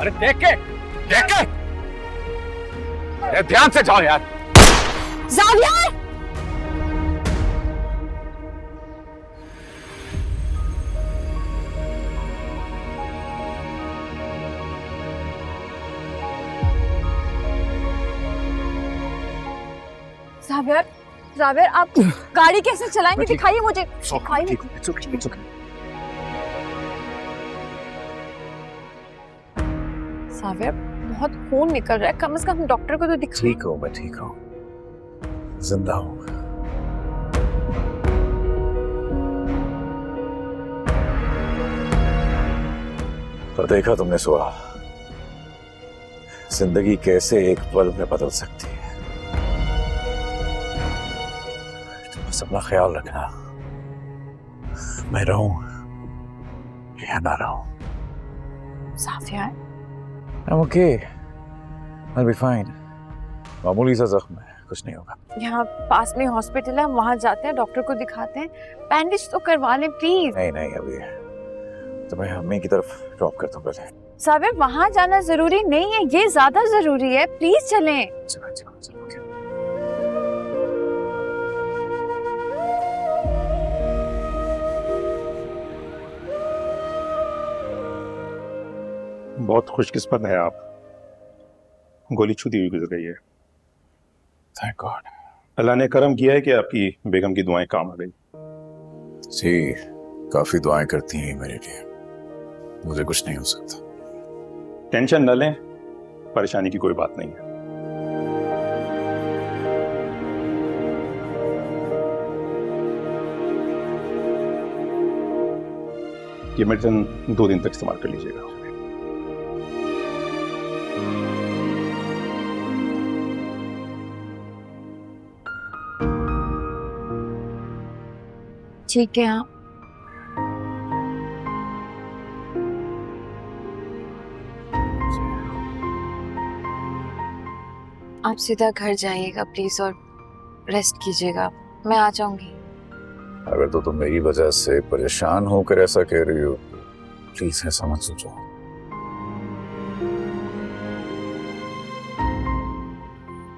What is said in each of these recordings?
अरे देख के अरे ध्यान से जाओ यार। ज़ावियर! ज़ावियर, ज़ावियर आप गाड़ी कैसे चलाएंगे? दिखाइए मुझे, दिखाइए। ज़ावियर बहुत खून निकल रहा है, कम से कम डॉक्टर को तो दिखाइए। ठीक हूँ, मैं ठीक हूँ, जिंदा हूँ। पर देखा तुमने सुहा, जिंदगी कैसे एक पल में बदल सकती है। तुम बस अपना ख्याल रखना, मैं रहूं या ना रहूं। ज़ावियर, I'm okay. I'll be fine. मामूली सा जख्म है, कुछ नहीं होगा। यहाँ पास में हॉस्पिटल है, हम वहाँ जाते हैं, डॉक्टर को दिखाते हैं, बैंडेज तो करवा लें प्लीज। नहीं अभी तो मैं अम्मी की तरफ ड्रॉप करता हूँ पहले। ज़ावियर वहाँ जाना जरूरी नहीं है, ये ज्यादा जरूरी है, प्लीज चलें। चलो, okay. बहुत खुशकिस्मत है आप, गोली छूती हुई गुजर गई है। Thank God. अल्लाह ने करम किया है कि आपकी बेगम की दुआएं काम आ गई। जी, काफी दुआएं करती हैं मेरे लिए, मुझे कुछ नहीं हो सकता। टेंशन न लें, परेशानी की कोई बात नहीं है। ये मेडिसिन 2 दिन तक इस्तेमाल कर लीजिएगा। ठीक है आप सीधा घर जाइएगा प्लीज और रेस्ट कीजिएगा, मैं आ जाऊंगी। अगर तो तुम मेरी वजह से परेशान होकर ऐसा कह रही हो, प्लीज ऐसा मत सोचो।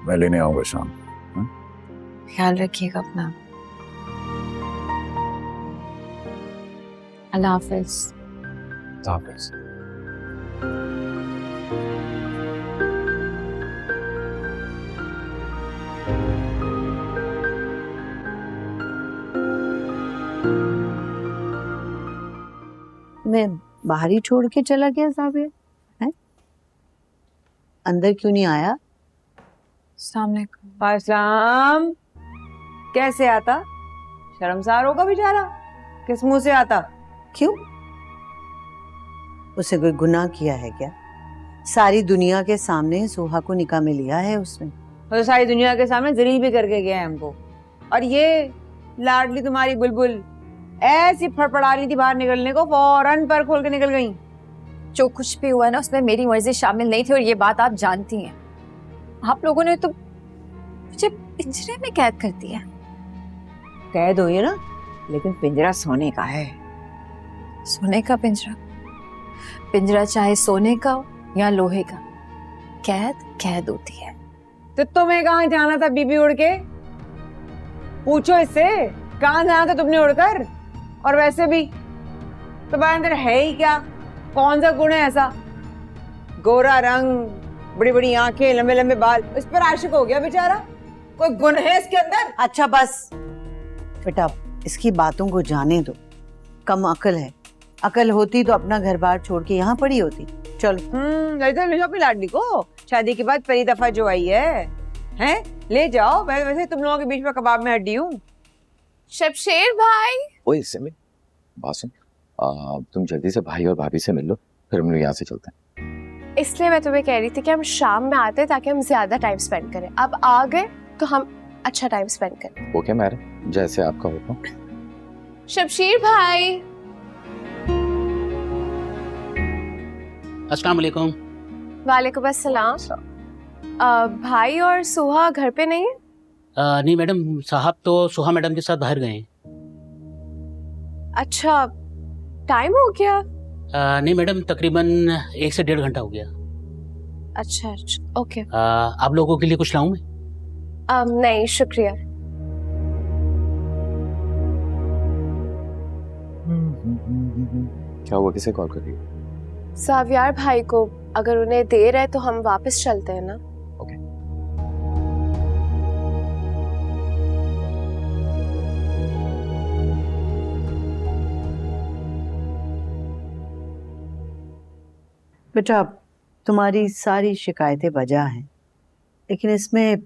मैं लेने आऊंगा शाम को। ख्याल रखिएगा अपना। अल्लाह हाफिज। हाफिज। मैं बाहर ही छोड़ के चला गया ज़ावियर, हैं? अंदर क्यों नहीं आया? सामने अस्सलाम। कैसे आता? शर्मसार होगा बेचारा, किस मुंह से आता? क्यों? उसे कोई गुनाह किया है क्या? सारी दुनिया के सामने सोहा को निकाह में लिया है उसने। तो सारी दुनिया के सामने जलील भी करके गया है हमको। और ये लाडली तुम्हारी बुलबुल ऐसी फड़फड़ा रही थी बाहर निकलने को, फौरन पर खोल के निकल गई। जो कुछ भी हुआ ना उसमें मेरी मर्जी शामिल नहीं थी और ये बात आप जानती हैं। आप लोगों ने तो मुझे पिंजरे में कैद कर दिया। कैद हुई है ना, लेकिन पिंजरा सोने का है। सोने का पिंजरा? पिंजरा चाहे सोने का हो या लोहे का, कैद कैद होती है। तो तुम्हें कहाँ जाना था बीबी उड़ के? पूछो इससे, कहाँ जाना था तुमने उड़कर? और वैसे भी तुम्हारे अंदर है ही क्या? कौन सा गुण है ऐसा? गोरा रंग, बड़ी बड़ी आंखें, लंबे लंबे बाल, इस पर आशिक हो गया बेचारा। कोई गुण है इसके अंदर? अच्छा बस बेटा, इसकी बातों को जाने दो। कम अकल है, अकल होती तो अपना घर बार छोड़ के यहाँ पड़ी होती। चलो ले जाओ अपनी लाडली को, शादी के बाद पहली दफा जो आई है, हैं? ले जाओ। वैसे तुम लोगों के बीच में कबाब में हड्डी हूँ। शमशेर भाई। ओए सिमी, बात सुन, तुम जल्दी से भाई और भाभी से मिल लो, फिर हम लोग यहाँ से चलते हैं। इसलिए मैं तुम्हें कह रही थी कि हम शाम में आते हैं ताकि हम ज्यादा टाइम स्पेंड करें। अब आ गए तो हम अच्छा टाइम स्पेंड करें। ओके मैडम, जैसे आपका हुक्म। शमशेर भाई। अस्सलाम वालेकुम। वालेकुम अस्सलाम। भाई और सुहा घर पे नहीं है? नहीं मैडम, साहब तो सुहा मैडम के साथ बाहर गए हैं। अच्छा, टाइम हो गया? नहीं मैडम, तकरीबन 1 से 1.5 घंटा हो गया। अच्छा अच्छा, ओके। आप लोगों के लिए कुछ लाऊं मैं? नहीं शुक्रिया। क्या हुआ, किसे कॉल कर रही हो? सावियार भाई को, अगर उन्हें देर है तो हम वापस चलते हैं ना। ओके। बेटा तुम्हारी सारी शिकायतें वजह हैं, लेकिन इसमें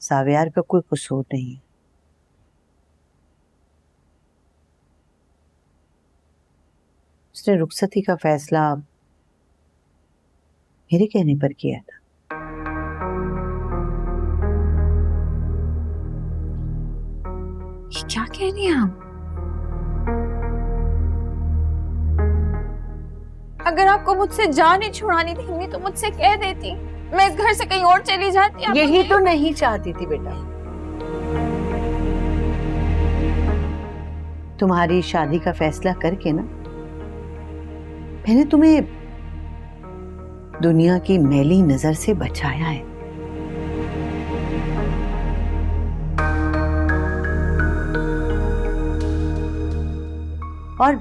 सावियार का कोई कसूर नहीं है। उसने रुखसती का फैसला मेरे कहने पर किया था। ये क्या कह रही हैं आप? अगर आपको मुझसे जान ही छुड़ानी थी तो मुझसे कह देती, मैं इस घर से कहीं और चली जाती। आप यही तो नहीं चाहती थी बेटा। तुम्हारी शादी का फैसला करके ना मैंने तुम्हें दुनिया की मैली नजर से बचाया है। और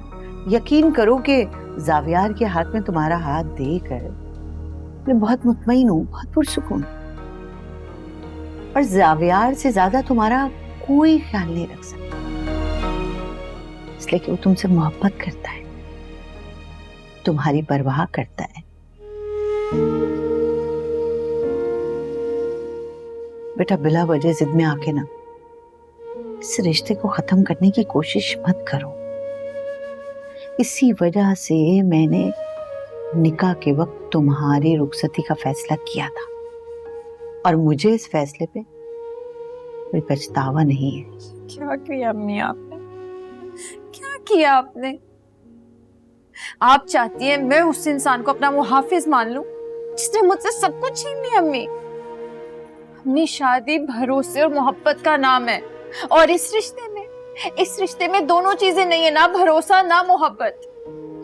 यकीन करो कि जावियार के हाथ में तुम्हारा हाथ देकर मैं बहुत मुतमईन हूं, बहुत पुरसुकून। और जावियार से ज्यादा तुम्हारा कोई ख्याल नहीं रख सकता, इसलिए कि वो तुमसे मोहब्बत करता है, तुम्हारी परवाह करता है। बेटा बिला वजह जिद में आके ना इस रिश्ते को खत्म करने की कोशिश मत करो। इसी वजह से मैंने निकाह के वक्त तुम्हारी रुखसती का फैसला किया था, और मुझे इस फैसले पे कोई पछतावा नहीं है। क्या किया अम्मी आपने? क्या किया आपने? आप चाहती हैं मैं उस इंसान को अपना मुहाफिज मान लूं जिसने मुझसे सब कुछ छीन लिया? अम्मी, अपनी शादी भरोसे और मोहब्बत का नाम है, और इस रिश्ते में दोनों चीजें नहीं है, ना भरोसा ना मोहब्बत।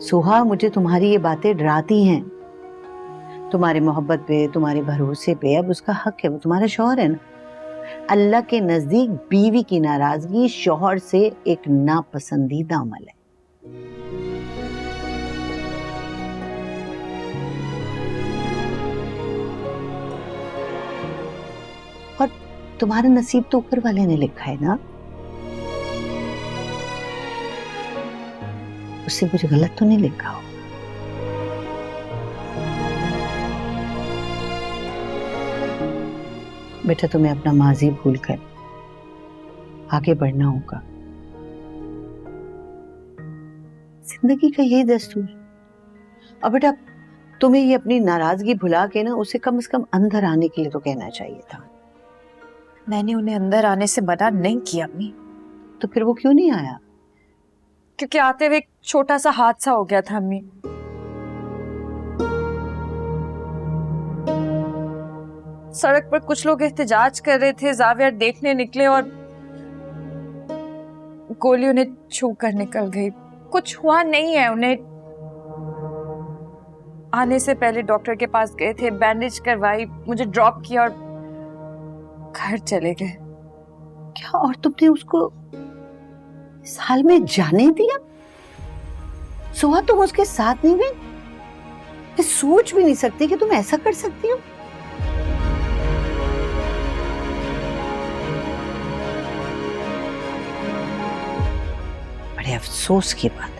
सुहा, मुझे तुम्हारी ये बातें डराती हैं। तुम्हारी मोहब्बत पे, तुम्हारे भरोसे पे अब उसका हक है, वो तुम्हारा शौहर है ना। अल्लाह के नजदीक बीवी की नाराजगी शौहर से एक नापसंदीदा अमल है। और तुम्हारा नसीब तो ऊपर वाले ने लिखा है ना, उससे कुछ गलत तो नहीं लिखा हो। बेटा तुम्हें अपना माजी भूलकर आगे बढ़ना होगा। जिंदगी का यही दस्तूर। और बेटा तुम्हें ये अपनी नाराजगी भुला के ना उसे कम से कम अंदर आने के लिए तो कहना चाहिए था। मैंने उन्हें अंदर आने से मना नहीं किया अम्मी। तो फिर वो क्यों नहीं आया? क्योंकि आते हुए एक छोटा सा हादसा हो गया था अम्मी। सड़क पर कुछ लोग एहतजाज कर रहे थे, जावियर देखने निकले और गोली उन्हें छू कर निकल गई। कुछ हुआ नहीं है उन्हें। आने से पहले डॉक्टर के पास गए थे, बैंडेज करवाई, मुझे ड्रॉप किया और घर चले गए। क्या और तुमने उसको इस हाल में जाने दिया? सुहा तुम उसके साथ नहीं गई? मैं सोच भी नहीं सकती कि तुम ऐसा कर सकती हो। बड़े अफसोस की बात।